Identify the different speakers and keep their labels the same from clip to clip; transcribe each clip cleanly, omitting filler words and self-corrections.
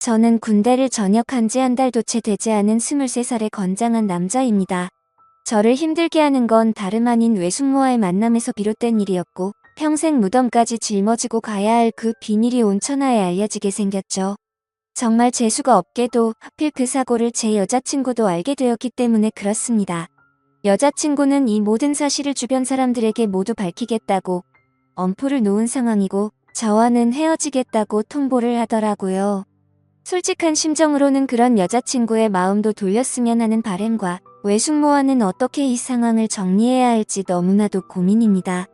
Speaker 1: 저는 군대를 전역한 지 한 달도 채 되지 않은 23살의 건장한 남자입니다. 저를 힘들게 하는 건 다름 아닌 외숙모와의 만남에서 비롯된 일이었고 평생 무덤까지 짊어지고 가야 할 그 비밀이 온 천하에 알려지게 생겼죠. 정말 재수가 없게도 하필 그 사고를 제 여자친구도 알게 되었기 때문에 그렇습니다. 여자친구는 이 모든 사실을 주변 사람들에게 모두 밝히겠다고 엄포를 놓은 상황이고 저와는 헤어지겠다고 통보를 하더라고요. 솔직한 심정으로는 그런 여자친구의 마음도 돌렸으면 하는 바람과 외숙모와는 어떻게 이 상황을 정리해야 할지 너무나도 고민입니다.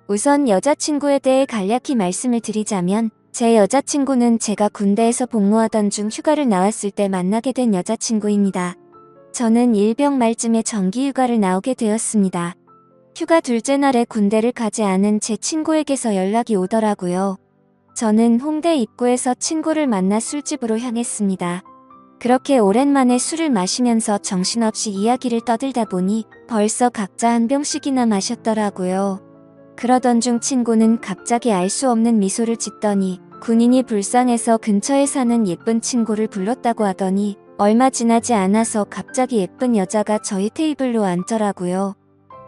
Speaker 1: 우선 여자친구에 대해 간략히 말씀을 드리자면 제 여자친구는 제가 군대에서 복무하던 중 휴가를 나왔을 때 만나게 된 여자친구입니다. 저는 일병 말쯤에 정기휴가를 나오게 되었습니다. 휴가 둘째 날에 군대를 가지 않은 제 친구에게서 연락이 오더라고요. 저는 홍대 입구에서 친구를 만나 술집으로 향했습니다. 그렇게 오랜만에 술을 마시면서 정신없이 이야기를 떠들다 보니 벌써 각자 한 병씩이나 마셨더라고요. 그러던 중 친구는 갑자기 알 수 없는 미소를 짓더니 군인이 불쌍해서 근처에 사는 예쁜 친구를 불렀다고 하더니 얼마 지나지 않아서 갑자기 예쁜 여자가 저희 테이블로 앉더라고요.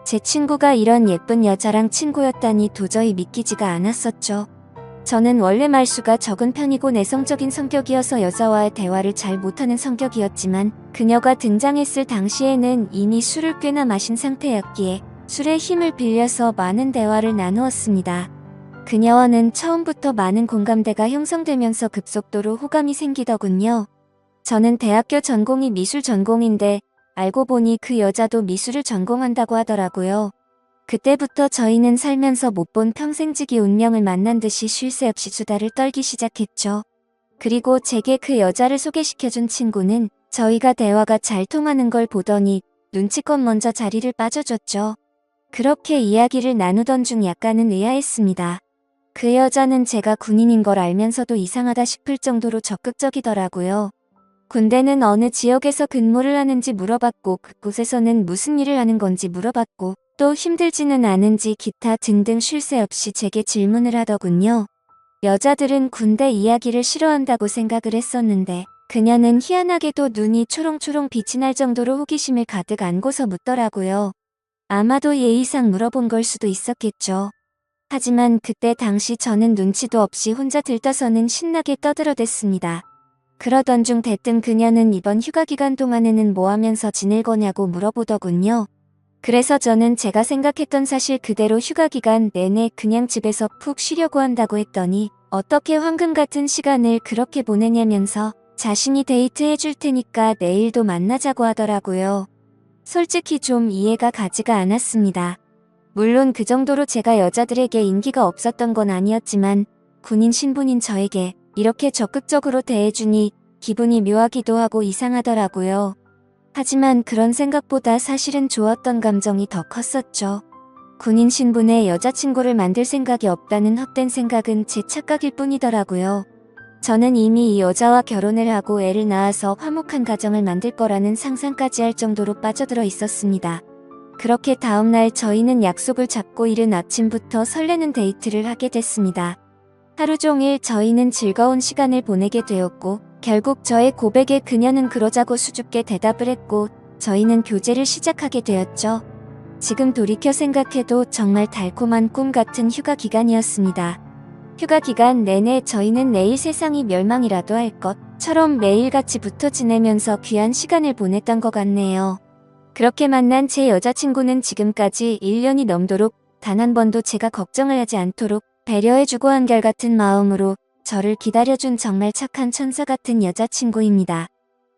Speaker 1: 제 친구가 이런 예쁜 여자랑 친구였다니 도저히 믿기지가 않았었죠. 저는 원래 말수가 적은 편이고 내성적인 성격이어서 여자와의 대화를 잘 못하는 성격이었지만 그녀가 등장했을 당시에는 이미 술을 꽤나 마신 상태였기에 술의 힘을 빌려서 많은 대화를 나누었습니다. 그녀와는 처음부터 많은 공감대가 형성되면서 급속도로 호감이 생기더군요. 저는 대학교 전공이 미술 전공인데 알고 보니 그 여자도 미술을 전공한다고 하더라고요. 그때부터 저희는 살면서 못 본 평생지기 운명을 만난 듯이 쉴 새 없이 수다를 떨기 시작했죠. 그리고 제게 그 여자를 소개시켜준 친구는 저희가 대화가 잘 통하는 걸 보더니 눈치껏 먼저 자리를 빠져줬죠. 그렇게 이야기를 나누던 중 약간은 의아했습니다. 그 여자는 제가 군인인 걸 알면서도 이상하다 싶을 정도로 적극적이더라고요. 군대는 어느 지역에서 근무를 하는지 물어봤고 그곳에서는 무슨 일을 하는 건지 물어봤고 또 힘들지는 않은지 기타 등등 쉴 새 없이 제게 질문을 하더군요. 여자들은 군대 이야기를 싫어한다고 생각을 했었는데 그녀는 희한하게도 눈이 초롱초롱 빛이 날 정도로 호기심을 가득 안고서 묻더라고요. 아마도 예의상 물어본 걸 수도 있었겠죠. 하지만 그때 당시 저는 눈치도 없이 혼자 들떠서는 신나게 떠들어댔습니다. 그러던 중 대뜸 그녀는 이번 휴가 기간 동안에는 뭐 하면서 지낼 거냐고 물어보더군요. 그래서 저는 제가 생각했던 사실 그대로 휴가 기간 내내 그냥 집에서 푹 쉬려고 한다고 했더니 어떻게 황금 같은 시간을 그렇게 보내냐면서 자신이 데이트 해줄 테니까 내일도 만나자고 하더라고요. 솔직히 좀 이해가 가지가 않았습니다. 물론 그 정도로 제가 여자들에게 인기가 없었던 건 아니었지만 군인 신분인 저에게 이렇게 적극적으로 대해주니 기분이 묘하기도 하고 이상하더라고요. 하지만 그런 생각보다 사실은 좋았던 감정이 더 컸었죠. 군인 신분의 여자친구를 만들 생각이 없다는 헛된 생각은 제 착각일 뿐이더라고요. 저는 이미 이 여자와 결혼을 하고 애를 낳아서 화목한 가정을 만들 거라는 상상까지 할 정도로 빠져들어 있었습니다. 그렇게 다음날 저희는 약속을 잡고 이른 아침부터 설레는 데이트를 하게 됐습니다. 하루 종일 저희는 즐거운 시간을 보내게 되었고 결국 저의 고백에 그녀는 그러자고 수줍게 대답을 했고 저희는 교제를 시작하게 되었죠. 지금 돌이켜 생각해도 정말 달콤한 꿈 같은 휴가 기간이었습니다. 휴가 기간 내내 저희는 내일 세상이 멸망이라도 할 것처럼 매일같이 붙어 지내면서 귀한 시간을 보냈던 것 같네요. 그렇게 만난 제 여자친구는 지금까지 1년이 넘도록 단 한 번도 제가 걱정을 하지 않도록 배려해주고 한결같은 마음으로 저를 기다려준 정말 착한 천사 같은 여자친구입니다.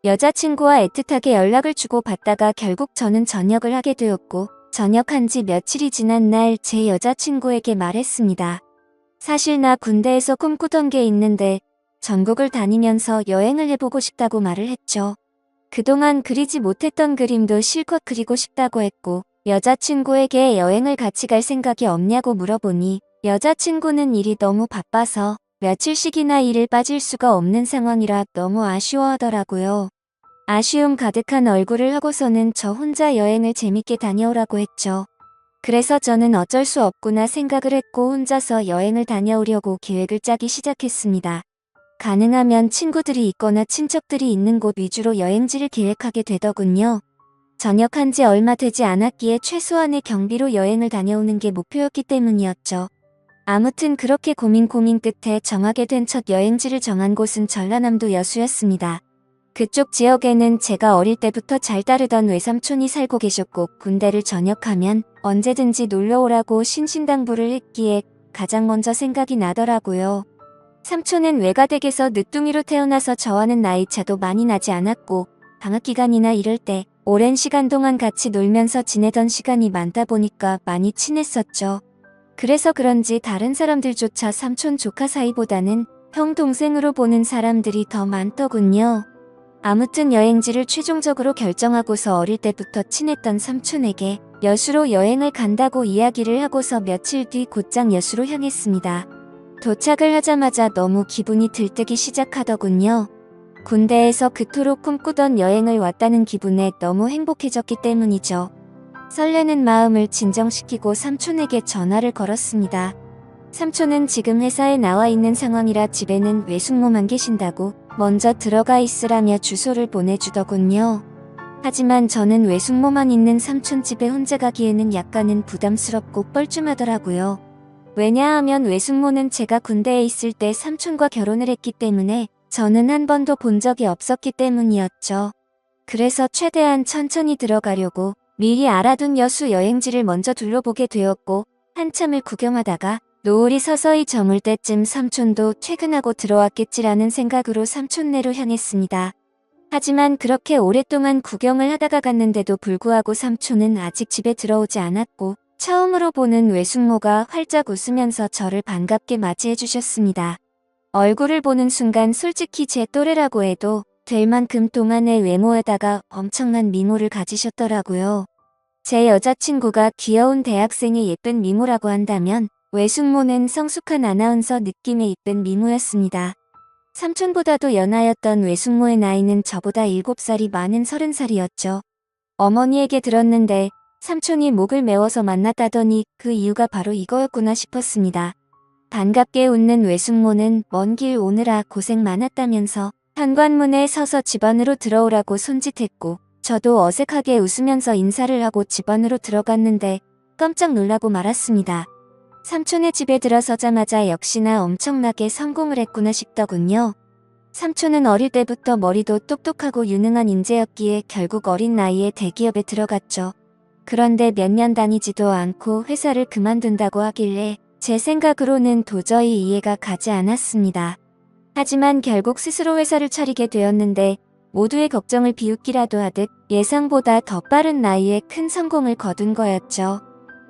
Speaker 1: 여자친구와 애틋하게 연락을 주고 받다가 결국 저는 전역을 하게 되었고 전역한 지 며칠이 지난 날 제 여자친구에게 말했습니다. 사실 나 군대에서 꿈꾸던 게 있는데 전국을 다니면서 여행을 해보고 싶다고 말을 했죠. 그동안 그리지 못했던 그림도 실컷 그리고 싶다고 했고 여자친구에게 여행을 같이 갈 생각이 없냐고 물어보니 여자친구는 일이 너무 바빠서 며칠씩이나 일을 빠질 수가 없는 상황이라 너무 아쉬워하더라고요. 아쉬움 가득한 얼굴을 하고서는 저 혼자 여행을 재밌게 다녀오라고 했죠. 그래서 저는 어쩔 수 없구나 생각을 했고 혼자서 여행을 다녀오려고 계획을 짜기 시작했습니다. 가능하면 친구들이 있거나 친척들이 있는 곳 위주로 여행지를 계획하게 되더군요. 전역한 지 얼마 되지 않았기에 최소한의 경비로 여행을 다녀오는 게 목표였기 때문이었죠. 아무튼 그렇게 고민 끝에 정하게 된 첫 여행지를 정한 곳은 전라남도 여수였습니다. 그쪽 지역에는 제가 어릴 때부터 잘 따르던 외삼촌이 살고 계셨고 군대를 전역하면 언제든지 놀러오라고 신신당부를 했기에 가장 먼저 생각이 나더라고요. 삼촌은 외가댁에서 늦둥이로 태어나서 저와는 나이 차도 많이 나지 않았고 방학 기간이나 이럴 때 오랜 시간 동안 같이 놀면서 지내던 시간이 많다 보니까 많이 친했었죠. 그래서 그런지 다른 사람들조차 삼촌 조카 사이보다는 형 동생으로 보는 사람들이 더 많더군요. 아무튼 여행지를 최종적으로 결정하고서 어릴 때부터 친했던 삼촌에게 여수로 여행을 간다고 이야기를 하고서 며칠 뒤 곧장 여수로 향했습니다. 도착을 하자마자 너무 기분이 들뜨기 시작하더군요. 군대에서 그토록 꿈꾸던 여행을 왔다는 기분에 너무 행복해졌기 때문이죠. 설레는 마음을 진정시키고 삼촌에게 전화를 걸었습니다. 삼촌은 지금 회사에 나와 있는 상황이라 집에는 외숙모만 계신다고 먼저 들어가 있으라며 주소를 보내주더군요. 하지만 저는 외숙모만 있는 삼촌 집에 혼자 가기에는 약간은 부담스럽고 뻘쭘하더라고요. 왜냐하면 외숙모는 제가 군대에 있을 때 삼촌과 결혼을 했기 때문에 저는 한 번도 본 적이 없었기 때문이었죠. 그래서 최대한 천천히 들어가려고 미리 알아둔 여수 여행지를 먼저 둘러보게 되었고 한참을 구경하다가 노을이 서서히 저물 때쯤 삼촌도 퇴근하고 들어왔겠지라는 생각으로 삼촌네로 향했습니다. 하지만 그렇게 오랫동안 구경을 하다가 갔는데도 불구하고 삼촌은 아직 집에 들어오지 않았고 처음으로 보는 외숙모가 활짝 웃으면서 저를 반갑게 맞이해 주셨습니다. 얼굴을 보는 순간 솔직히 제 또래라고 해도 될 만큼 동안의 외모에다가 엄청난 미모를 가지셨더라고요. 제 여자친구가 귀여운 대학생의 예쁜 미모라고 한다면 외숙모는 성숙한 아나운서 느낌의 예쁜 미모였습니다. 삼촌보다도 연하였던 외숙모의 나이는 저보다 7살이 많은 30살이었죠. 어머니에게 들었는데 삼촌이 목을 메워서 만났다더니 그 이유가 바로 이거였구나 싶었습니다. 반갑게 웃는 외숙모는 먼 길 오느라 고생 많았다면서 현관문에 서서 집 안으로 들어오라고 손짓했고 저도 어색하게 웃으면서 인사를 하고 집 안으로 들어갔는데 깜짝 놀라고 말았습니다. 삼촌의 집에 들어서자마자 역시나 엄청나게 성공을 했구나 싶더군요. 삼촌은 어릴 때부터 머리도 똑똑하고 유능한 인재였기에 결국 어린 나이에 대기업에 들어갔죠. 그런데 몇 년 다니지도 않고 회사를 그만둔다고 하길래 제 생각으로는 도저히 이해가 가지 않았습니다. 하지만 결국 스스로 회사를 차리게 되었는데 모두의 걱정을 비웃기라도 하듯 예상보다 더 빠른 나이에 큰 성공을 거둔 거였죠.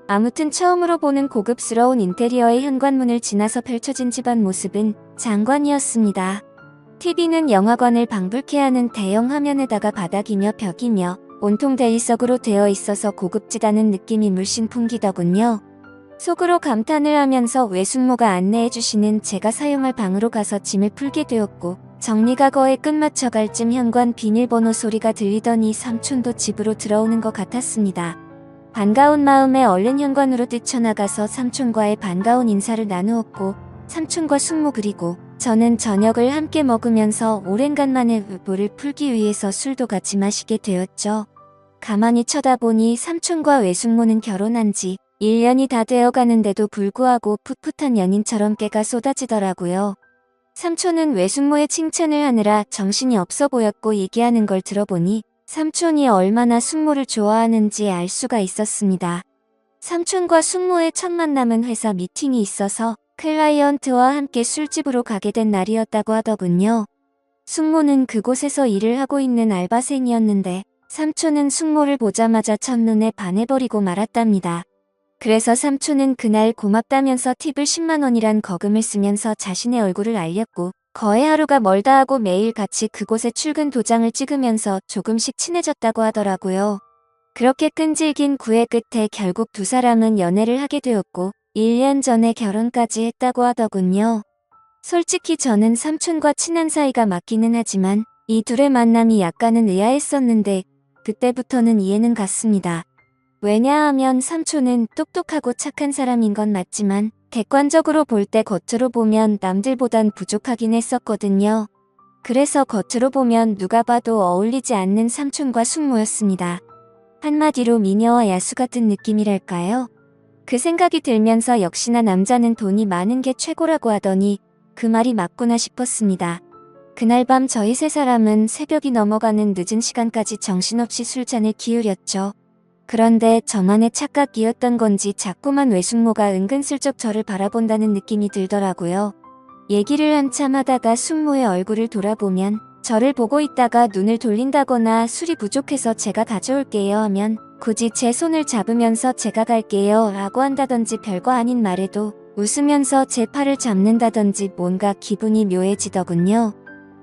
Speaker 1: 아무튼 처음으로 보는 고급스러운 인테리어의 현관문을 지나서 펼쳐진 집안 모습은 장관이었습니다. TV는 영화관을 방불케 하는 대형 화면에다가 바닥이며 벽이며 온통 대리석으로 되어 있어서 고급지다는 느낌이 물씬 풍기더군요. 속으로 감탄을 하면서 외숙모가 안내해주시는 제가 사용할 방으로 가서 짐을 풀게 되었고 정리가 거의 끝마쳐갈 쯤 현관 비밀번호 소리가 들리더니 삼촌도 집으로 들어오는 것 같았습니다. 반가운 마음에 얼른 현관으로 뛰쳐나가서 삼촌과의 반가운 인사를 나누었고 삼촌과 숙모 그리고 저는 저녁을 함께 먹으면서 오랜간만에 울보를 풀기 위해서 술도 같이 마시게 되었죠. 가만히 쳐다보니 삼촌과 외숙모는 결혼한 지 1년이 다 되어가는데도 불구하고 풋풋한 연인처럼 깨가 쏟아지더라고요. 삼촌은 외숙모의 칭찬을 하느라 정신이 없어 보였고 얘기하는 걸 들어보니 삼촌이 얼마나 숙모를 좋아하는지 알 수가 있었습니다. 삼촌과 숙모의 첫 만남은 회사 미팅이 있어서 클라이언트와 함께 술집으로 가게 된 날이었다고 하더군요. 숙모는 그곳에서 일을 하고 있는 알바생이었는데 삼촌은 숙모를 보자마자 첫눈에 반해버리고 말았답니다. 그래서 삼촌은 그날 고맙다면서 팁을 10만 원이란 거금을 쓰면서 자신의 얼굴을 알렸고 거의 하루가 멀다 하고 매일 같이 그곳에 출근 도장을 찍으면서 조금씩 친해졌다고 하더라고요. 그렇게 끈질긴 구애 끝에 결국 두 사람은 연애를 하게 되었고 1년 전에 결혼까지 했다고 하더군요. 솔직히 저는 삼촌과 친한 사이가 맞기는 하지만 이 둘의 만남이 약간은 의아했었는데 그때부터는 이해는 갔습니다. 왜냐하면 삼촌은 똑똑하고 착한 사람인 건 맞지만 객관적으로 볼 때 겉으로 보면 남들보단 부족하긴 했었거든요. 그래서 겉으로 보면 누가 봐도 어울리지 않는 삼촌과 숙모였습니다. 한마디로 미녀와 야수 같은 느낌이랄까요? 그 생각이 들면서 역시나 남자는 돈이 많은 게 최고라고 하더니 그 말이 맞구나 싶었습니다. 그날 밤 저희 세 사람은 새벽이 넘어가는 늦은 시간까지 정신없이 술잔을 기울였죠. 그런데 저만의 착각이었던 건지 자꾸만 외숙모가 은근슬쩍 저를 바라본다는 느낌이 들더라고요. 얘기를 한참 하다가 숙모의 얼굴을 돌아보면 저를 보고 있다가 눈을 돌린다거나 술이 부족해서 제가 가져올게요 하면 굳이 제 손을 잡으면서 제가 갈게요 라고 한다든지 별거 아닌 말에도 웃으면서 제 팔을 잡는다든지 뭔가 기분이 묘해지더군요.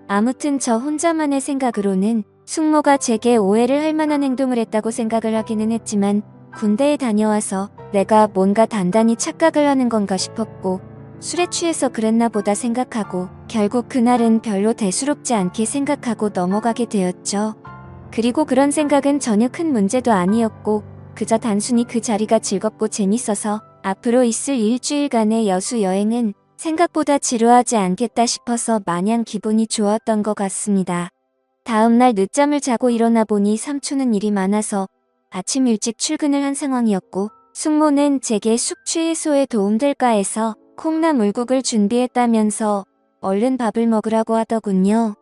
Speaker 1: 아무튼 저 혼자만의 생각으로는 숙모가 제게 오해를 할 만한 행동을 했다고 생각을 하기는 했지만 군대에 다녀와서 내가 뭔가 단단히 착각을 하는 건가 싶었고 술에 취해서 그랬나 보다 생각하고 결국 그날은 별로 대수롭지 않게 생각하고 넘어가게 되었죠. 그리고 그런 생각은 전혀 큰 문제도 아니었고 그저 단순히 그 자리가 즐겁고 재밌어서 앞으로 있을 일주일간의 여수 여행은 생각보다 지루하지 않겠다 싶어서 마냥 기분이 좋았던 것 같습니다. 다음날 늦잠을 자고 일어나 보니 삼촌은 일이 많아서 아침 일찍 출근을 한 상황이었고 숙모는 제게 숙취 해소에 도움될까 해서 콩나물국을 준비했다면서 얼른 밥을 먹으라고 하더군요.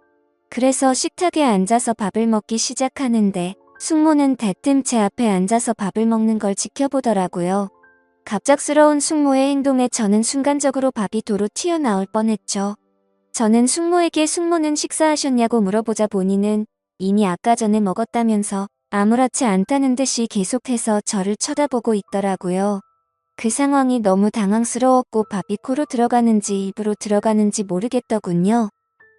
Speaker 1: 그래서 식탁에 앉아서 밥을 먹기 시작하는데 숙모는 대뜸 제 앞에 앉아서 밥을 먹는 걸 지켜보더라고요. 갑작스러운 숙모의 행동에 저는 순간적으로 밥이 도로 튀어나올 뻔했죠. 저는 숙모에게 숙모는 식사하셨냐고 물어보자 보니는 이미 아까 전에 먹었다면서 아무렇지 않다는 듯이 계속해서 저를 쳐다보고 있더라고요. 그 상황이 너무 당황스러웠고 밥이 코로 들어가는지 입으로 들어가는지 모르겠더군요.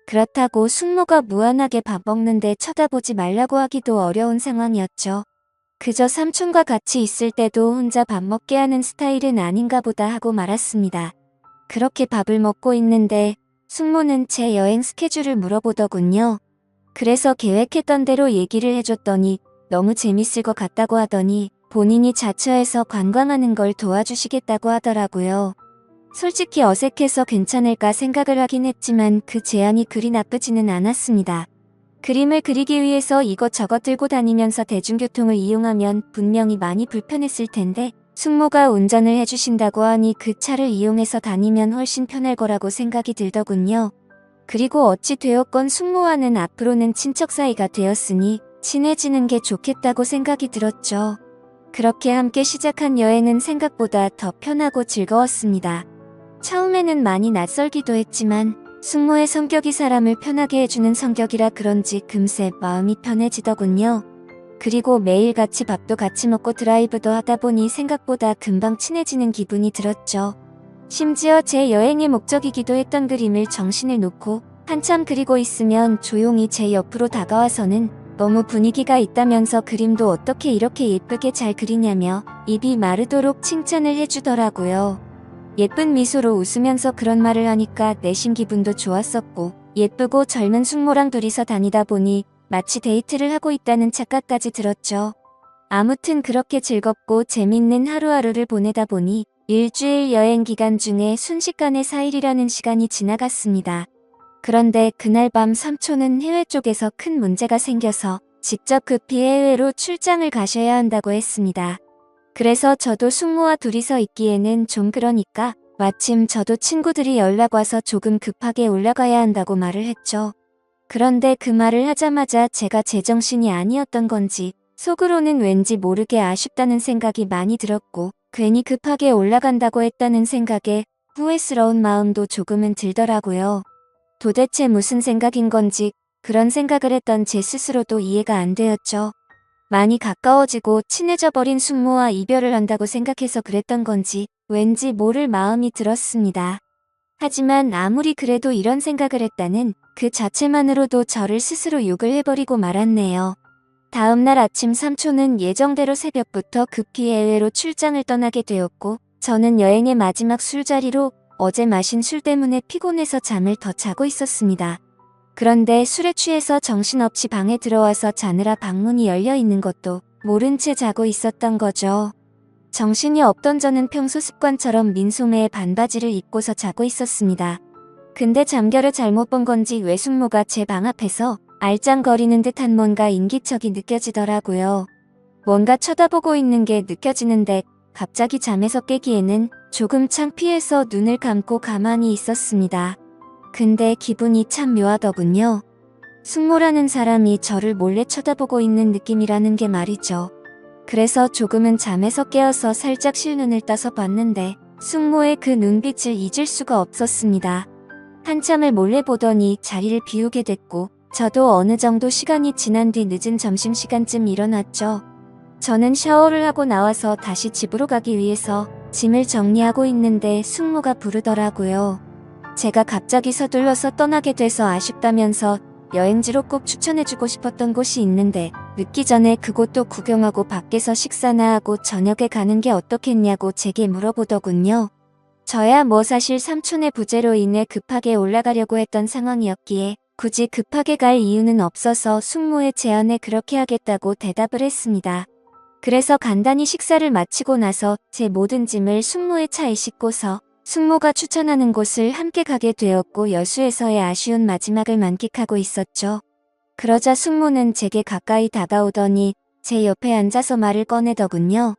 Speaker 1: 그렇다고 숙모가 무한하게 밥 먹는데 쳐다보지 말라고 하기도 어려운 상황이었죠. 그저 삼촌과 같이 있을 때도 혼자 밥 먹게 하는 스타일은 아닌가 보다 하고 말았습니다. 그렇게 밥을 먹고 있는데 숙모는 제 여행 스케줄을 물어보더군요. 그래서 계획했던 대로 얘기를 해줬더니 너무 재밌을 것 같다고 하더니 본인이 자처해서 관광하는 걸 도와주시겠다고 하더라고요. 솔직히 어색해서 괜찮을까 생각을 하긴 했지만 그 제안이 그리 나쁘지는 않았습니다. 그림을 그리기 위해서 이것저것 들고 다니면서 대중교통을 이용하면 분명히 많이 불편했을 텐데 숙모가 운전을 해주신다고 하니 그 차를 이용해서 다니면 훨씬 편할 거라고 생각이 들더군요. 그리고 어찌 되었건 숙모와는 앞으로는 친척 사이가 되었으니 친해지는 게 좋겠다고 생각이 들었죠. 그렇게 함께 시작한 여행은 생각보다 더 편하고 즐거웠습니다. 처음에는 많이 낯설기도 했지만 숙모의 성격이 사람을 편하게 해주는 성격이라 그런지 금세 마음이 편해지더군요. 그리고 매일 같이 밥도 같이 먹고 드라이브도 하다 보니 생각보다 금방 친해지는 기분이 들었죠. 심지어 제 여행의 목적이기도 했던 그림을 정신을 놓고 한참 그리고 있으면 조용히 제 옆으로 다가와서는 너무 분위기가 있다면서 그림도 어떻게 이렇게 예쁘게 잘 그리냐며 입이 마르도록 칭찬을 해주더라고요. 예쁜 미소로 웃으면서 그런 말을 하니까 내심 기분도 좋았었고 예쁘고 젊은 숙모랑 둘이서 다니다 보니 마치 데이트를 하고 있다는 착각까지 들었죠. 아무튼 그렇게 즐겁고 재밌는 하루하루를 보내다 보니 일주일 여행 기간 중에 순식간에 4일이라는 시간이 지나갔습니다. 그런데 그날 밤 삼촌은 해외 쪽에서 큰 문제가 생겨서 직접 급히 해외로 출장을 가셔야 한다고 했습니다. 그래서 저도 숙모와 둘이서 있기에는 좀 그러니까 마침 저도 친구들이 연락 와서 조금 급하게 올라가야 한다고 말을 했죠. 그런데 그 말을 하자마자 제가 제정신이 아니었던 건지 속으로는 왠지 모르게 아쉽다는 생각이 많이 들었고 괜히 급하게 올라간다고 했다는 생각에 후회스러운 마음도 조금은 들더라고요. 도대체 무슨 생각인 건지 그런 생각을 했던 제 스스로도 이해가 안 되었죠. 많이 가까워지고 친해져 버린 숙모와 이별을 한다고 생각해서 그랬던 건지 왠지 모를 마음이 들었습니다. 하지만 아무리 그래도 이런 생각을 했다는 그 자체만으로도 저를 스스로 욕을 해버리고 말았네요. 다음날 아침 삼촌은 예정대로 새벽부터 급히 해외로 출장을 떠나게 되었고 저는 여행의 마지막 술자리로 어제 마신 술 때문에 피곤해서 잠을 더 자고 있었습니다. 그런데 술에 취해서 정신없이 방에 들어와서 자느라 방문이 열려 있는 것도 모른 채 자고 있었던 거죠. 정신이 없던 저는 평소 습관처럼 민소매에 반바지를 입고서 자고 있었습니다. 근데 잠결에 잘못 본 건지 외숙모가 제 방 앞에서 알짱거리는 듯한 뭔가 인기척이 느껴지더라고요. 뭔가 쳐다보고 있는 게 느껴지는데 갑자기 잠에서 깨기에는 조금 창피해서 눈을 감고 가만히 있었습니다. 근데 기분이 참 묘하더군요. 숙모라는 사람이 저를 몰래 쳐다보고 있는 느낌이라는 게 말이죠. 그래서 조금은 잠에서 깨어서 살짝 실눈을 떠서 봤는데 숙모의 그 눈빛을 잊을 수가 없었습니다. 한참을 몰래 보더니 자리를 비우게 됐고 저도 어느 정도 시간이 지난 뒤 늦은 점심시간쯤 일어났죠. 저는 샤워를 하고 나와서 다시 집으로 가기 위해서 짐을 정리하고 있는데 숙모가 부르더라고요. 제가 갑자기 서둘러서 떠나게 돼서 아쉽다면서 여행지로 꼭 추천해주고 싶었던 곳이 있는데 늦기 전에 그곳도 구경하고 밖에서 식사나 하고 저녁에 가는 게 어떻겠냐고 제게 물어보더군요. 저야 뭐 사실 삼촌의 부재로 인해 급하게 올라가려고 했던 상황이었기에 굳이 급하게 갈 이유는 없어서 숙모의 제안에 그렇게 하겠다고 대답을 했습니다. 그래서 간단히 식사를 마치고 나서 제 모든 짐을 숙모의 차에 싣고서 숙모가 추천하는 곳을 함께 가게 되었고 여수에서의 아쉬운 마지막을 만끽하고 있었죠. 그러자 숙모는 제게 가까이 다가오더니 제 옆에 앉아서 말을 꺼내더군요.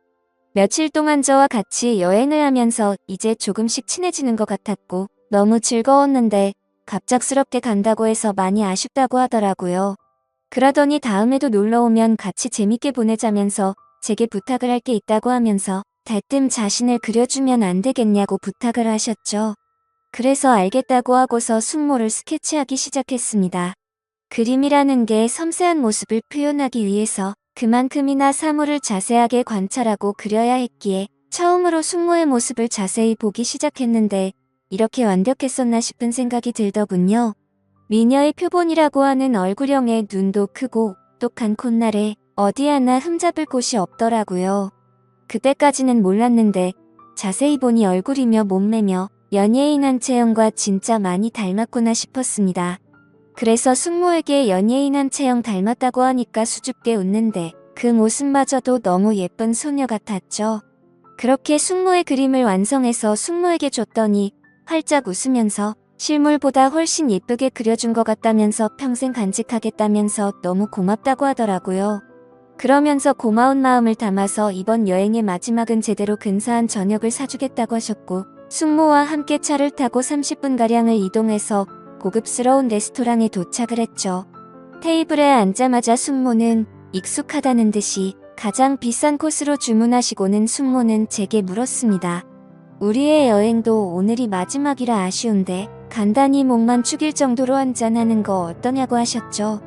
Speaker 1: 며칠 동안 저와 같이 여행을 하면서 이제 조금씩 친해지는 것 같았고 너무 즐거웠는데 갑작스럽게 간다고 해서 많이 아쉽다고 하더라고요. 그러더니 다음에도 놀러오면 같이 재밌게 보내자면서 제게 부탁을 할 게 있다고 하면서 대뜸 자신을 그려주면 안 되겠냐고 부탁을 하셨죠. 그래서 알겠다고 하고서 숙모를 스케치하기 시작했습니다. 그림이라는 게 섬세한 모습을 표현하기 위해서 그만큼이나 사물을 자세하게 관찰하고 그려야 했기에 처음으로 숙모의 모습을 자세히 보기 시작했는데 이렇게 완벽했었나 싶은 생각이 들더군요. 미녀의 표본이라고 하는 얼굴형에 눈도 크고 똑똑한 콧날에 어디 하나 흠잡을 곳이 없더라고요. 그때까지는 몰랐는데 자세히 보니 얼굴이며 몸매며 연예인 한채영과 진짜 많이 닮았구나 싶었습니다. 그래서 숙모에게 연예인 한채영 닮았다고 하니까 수줍게 웃는데 그 모습마저도 너무 예쁜 소녀 같았죠. 그렇게 숙모의 그림을 완성해서 숙모에게 줬더니 활짝 웃으면서 실물보다 훨씬 예쁘게 그려준 것 같다면서 평생 간직하겠다면서 너무 고맙다고 하더라고요. 그러면서 고마운 마음을 담아서 이번 여행의 마지막은 제대로 근사한 저녁을 사주겠다고 하셨고 숙모와 함께 차를 타고 30분가량을 이동해서 고급스러운 레스토랑에 도착을 했죠. 테이블에 앉자마자 숙모는 익숙하다는 듯이 가장 비싼 코스로 주문하시고는 숙모는 제게 물었습니다. 우리의 여행도 오늘이 마지막이라 아쉬운데 간단히 목만 축일 정도로 한잔하는 거 어떠냐고 하셨죠.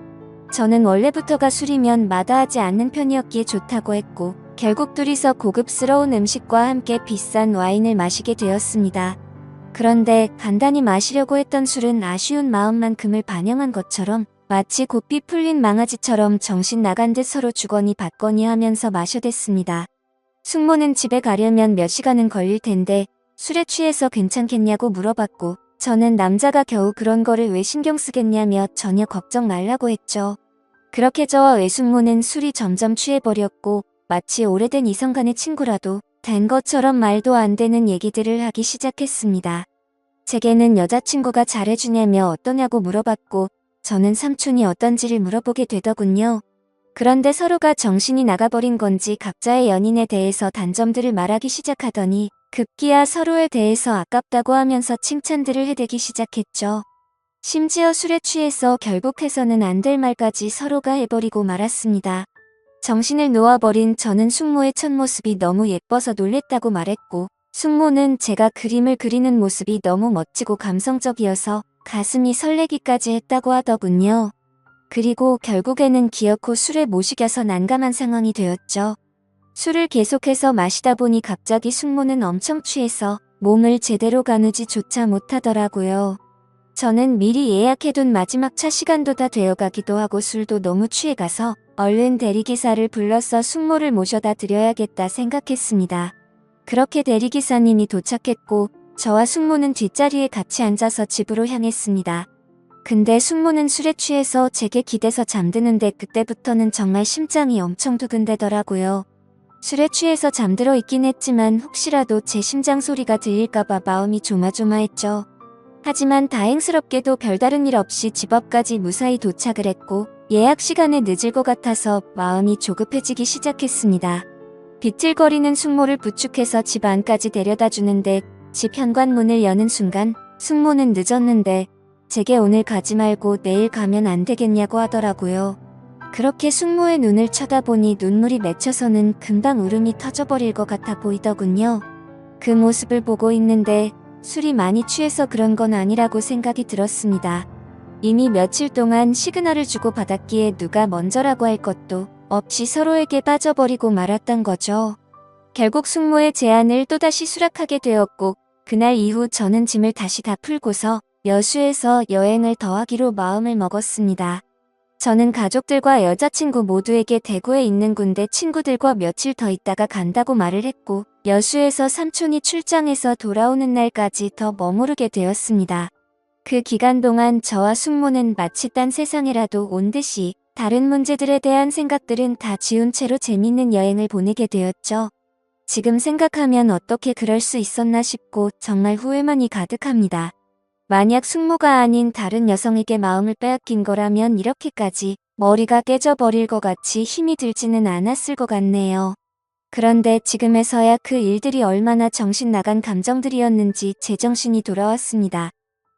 Speaker 1: 저는 원래부터가 술이면 마다하지 않는 편이었기에 좋다고 했고 결국 둘이서 고급스러운 음식과 함께 비싼 와인을 마시게 되었습니다. 그런데 간단히 마시려고 했던 술은 아쉬운 마음만큼을 반영한 것처럼 마치 고삐 풀린 망아지처럼 정신 나간 듯 서로 주거니 받거니 하면서 마셔댔습니다. 숙모는 집에 가려면 몇 시간은 걸릴 텐데 술에 취해서 괜찮겠냐고 물어봤고 저는 남자가 겨우 그런 거를 왜 신경 쓰겠냐며 전혀 걱정 말라고 했죠. 그렇게 저와 외숙모는 술이 점점 취해버렸고 마치 오래된 이성 간의 친구라도 된 것처럼 말도 안 되는 얘기들을 하기 시작했습니다. 제게는 여자친구가 잘해주냐며 어떠냐고 물어봤고 저는 삼촌이 어떤지를 물어보게 되더군요. 그런데 서로가 정신이 나가버린 건지 각자의 연인에 대해서 단점들을 말하기 시작하더니 급기야 서로에 대해서 아깝다고 하면서 칭찬들을 해대기 시작했죠. 심지어 술에 취해서 결국 해서는 안 될 말까지 서로가 해버리고 말았습니다. 정신을 놓아버린 저는 숙모의 첫 모습이 너무 예뻐서 놀랬다고 말했고 숙모는 제가 그림을 그리는 모습이 너무 멋지고 감성적이어서 가슴이 설레기까지 했다고 하더군요. 그리고 결국에는 기어코 술에 못 이겨서 난감한 상황이 되었죠. 술을 계속해서 마시다 보니 갑자기 숙모는 엄청 취해서 몸을 제대로 가누지조차 못하더라고요. 저는 미리 예약해둔 마지막 차 시간도 다 되어가기도 하고 술도 너무 취해가서 얼른 대리기사를 불러서 숙모를 모셔다 드려야겠다 생각했습니다. 그렇게 대리기사님이 도착했고 저와 숙모는 뒷자리에 같이 앉아서 집으로 향했습니다. 근데 숙모는 술에 취해서 제게 기대서 잠드는데 그때부터는 정말 심장이 엄청 두근대더라고요. 술에 취해서 잠들어 있긴 했지만 혹시라도 제 심장 소리가 들릴까봐 마음이 조마조마했죠. 하지만 다행스럽게도 별다른 일 없이 집 앞까지 무사히 도착을 했고 예약 시간에 늦을 것 같아서 마음이 조급해지기 시작했습니다. 비틀거리는 숙모를 부축해서 집 안까지 데려다 주는데 집 현관문을 여는 순간 숙모는 늦었는데 제게 오늘 가지 말고 내일 가면 안 되겠냐고 하더라고요. 그렇게 숙모의 눈을 쳐다보니 눈물이 맺혀서는 금방 울음이 터져버릴 것 같아 보이더군요. 그 모습을 보고 있는데 술이 많이 취해서 그런 건 아니라고 생각이 들었습니다. 이미 며칠 동안 시그널을 주고 받았기에 누가 먼저라고 할 것도 없이 서로에게 빠져버리고 말았던 거죠. 결국 숙모의 제안을 또다시 수락하게 되었고 그날 이후 저는 짐을 다시 다 풀고서 여수에서 여행을 더하기로 마음을 먹었습니다. 저는 가족들과 여자친구 모두에게 대구에 있는 군대 친구들과 며칠 더 있다가 간다고 말을 했고 여수에서 삼촌이 출장해서 돌아오는 날까지 더 머무르게 되었습니다. 그 기간 동안 저와 숙모는 마치 딴 세상에라도 온 듯이 다른 문제들에 대한 생각들은 다 지운 채로 재밌는 여행을 보내게 되었죠. 지금 생각하면 어떻게 그럴 수 있었나 싶고 정말 후회만이 가득합니다. 만약 숙모가 아닌 다른 여성에게 마음을 빼앗긴 거라면 이렇게까지 머리가 깨져버릴 것 같이 힘이 들지는 않았을 것 같네요. 그런데 지금에서야 그 일들이 얼마나 정신 나간 감정들이었는지 제정신이 돌아왔습니다.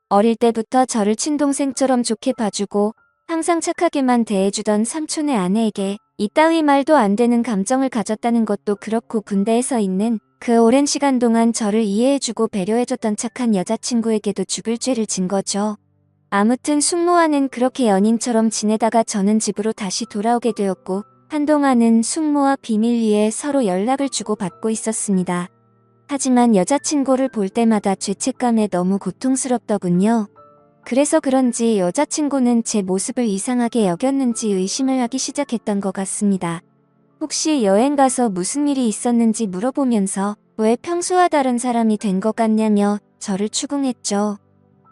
Speaker 1: 어릴 때부터 저를 친동생처럼 좋게 봐주고 항상 착하게만 대해주던 삼촌의 아내에게 이따위 말도 안 되는 감정을 가졌다는 것도 그렇고 군대에서 있는 그 오랜 시간 동안 저를 이해해주고 배려해줬던 착한 여자친구에게도 죽을 죄를 진 거죠. 아무튼 숙모와는 그렇게 연인처럼 지내다가 저는 집으로 다시 돌아오게 되었고 한동안은 숙모와 비밀리에 서로 연락을 주고받고 있었습니다. 하지만 여자친구를 볼 때마다 죄책감에 너무 고통스럽더군요. 그래서 그런지 여자친구는 제 모습을 이상하게 여겼는지 의심을 하기 시작했던 것 같습니다. 혹시 여행 가서 무슨 일이 있었는지 물어보면서 왜 평소와 다른 사람이 된 것 같냐며 저를 추궁했죠.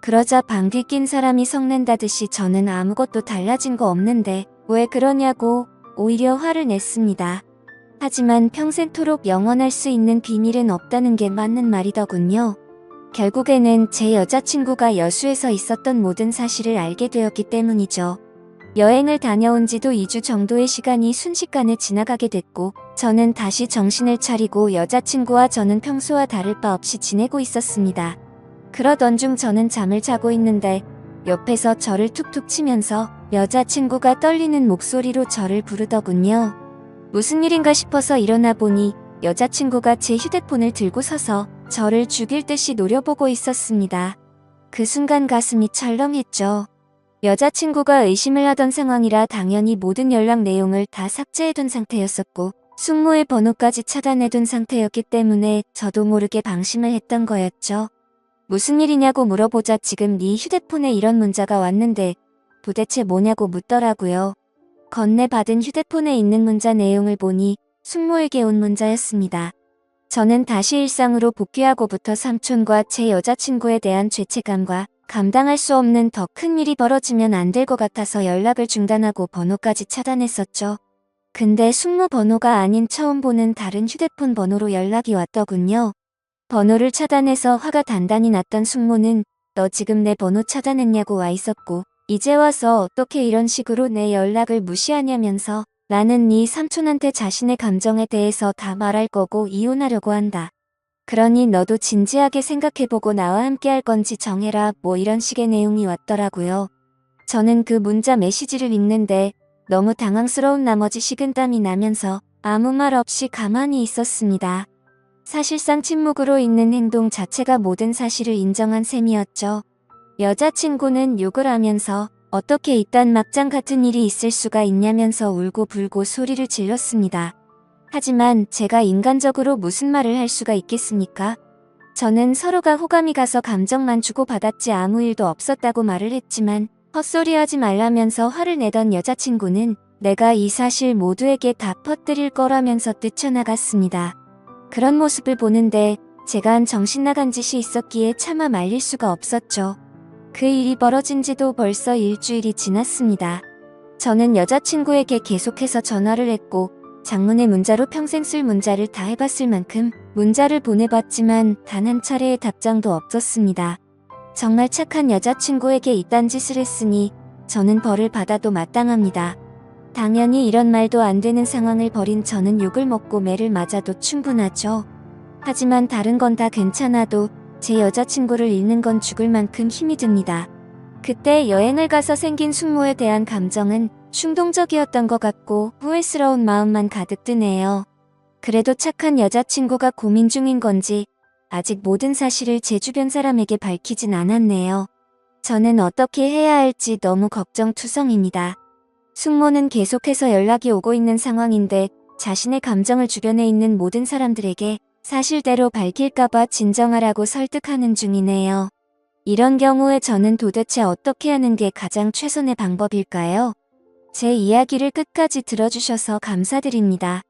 Speaker 1: 그러자 방귀 낀 사람이 성낸다듯이 저는 아무것도 달라진 거 없는데 왜 그러냐고 오히려 화를 냈습니다. 하지만 평생토록 영원할 수 있는 비밀은 없다는 게 맞는 말이더군요. 결국에는 제 여자친구가 여수에서 있었던 모든 사실을 알게 되었기 때문이죠. 여행을 다녀온 지도 2주 정도의 시간이 순식간에 지나가게 됐고 저는 다시 정신을 차리고 여자친구와 저는 평소와 다를 바 없이 지내고 있었습니다. 그러던 중 저는 잠을 자고 있는데 옆에서 저를 툭툭 치면서 여자친구가 떨리는 목소리로 저를 부르더군요. 무슨 일인가 싶어서 일어나 보니 여자친구가 제 휴대폰을 들고 서서 저를 죽일 듯이 노려보고 있었습니다. 그 순간 가슴이 철렁했죠. 여자친구가 의심을 하던 상황이라 당연히 모든 연락 내용을 다 삭제해둔 상태였었고 숙모의 번호까지 차단해둔 상태였기 때문에 저도 모르게 방심을 했던 거였죠. 무슨 일이냐고 물어보자 지금 네 휴대폰에 이런 문자가 왔는데 도대체 뭐냐고 묻더라고요. 건네받은 휴대폰에 있는 문자 내용을 보니 숙모에게 온 문자였습니다. 저는 다시 일상으로 복귀하고부터 삼촌과 제 여자친구에 대한 죄책감과 감당할 수 없는 더 큰 일이 벌어지면 안 될 것 같아서 연락을 중단하고 번호까지 차단했었죠. 근데 숙모 번호가 아닌 처음 보는 다른 휴대폰 번호로 연락이 왔더군요. 번호를 차단해서 화가 단단히 났던 숙모는 너 지금 내 번호 차단했냐고 와 있었고 이제 와서 어떻게 이런 식으로 내 연락을 무시하냐면서 나는 네 삼촌한테 자신의 감정에 대해서 다 말할 거고 이혼하려고 한다. 그러니 너도 진지하게 생각해보고 나와 함께 할 건지 정해라 뭐 이런 식의 내용이 왔더라고요. 저는 그 문자 메시지를 읽는데 너무 당황스러운 나머지 식은땀이 나면서 아무 말 없이 가만히 있었습니다. 사실상 침묵으로 있는 행동 자체가 모든 사실을 인정한 셈이었죠. 여자친구는 욕을 하면서 어떻게 이딴 막장 같은 일이 있을 수가 있냐면서 울고불고 소리를 질렀습니다. 하지만 제가 인간적으로 무슨 말을 할 수가 있겠습니까? 저는 서로가 호감이 가서 감정만 주고받았지 아무 일도 없었다고 말을 했지만 헛소리하지 말라면서 화를 내던 여자친구는 내가 이 사실 모두에게 다 퍼뜨릴 거라면서 뛰쳐나갔습니다. 그런 모습을 보는데 제가 한 정신 나간 짓이 있었기에 차마 말릴 수가 없었죠. 그 일이 벌어진 지도 벌써 일주일이 지났습니다. 저는 여자친구에게 계속해서 전화를 했고 장문의 문자로 평생 쓸 문자를 다 해봤을 만큼 문자를 보내봤지만 단 한 차례의 답장도 없었습니다. 정말 착한 여자친구에게 이딴 짓을 했으니 저는 벌을 받아도 마땅합니다. 당연히 이런 말도 안 되는 상황을 벌인 저는 욕을 먹고 매를 맞아도 충분하죠. 하지만 다른 건 다 괜찮아도 제 여자친구를 잃는 건 죽을 만큼 힘이 듭니다. 그때 여행을 가서 생긴 숙모에 대한 감정은 충동적이었던 것 같고 후회스러운 마음만 가득 드네요. 그래도 착한 여자친구가 고민 중인 건지 아직 모든 사실을 제 주변 사람에게 밝히진 않았네요. 저는 어떻게 해야 할지 너무 걱정투성입니다. 숙모는 계속해서 연락이 오고 있는 상황인데 자신의 감정을 주변에 있는 모든 사람들에게 사실대로 밝힐까봐 진정하라고 설득하는 중이네요. 이런 경우에 저는 도대체 어떻게 하는 게 가장 최선의 방법일까요? 제 이야기를 끝까지 들어주셔서 감사드립니다.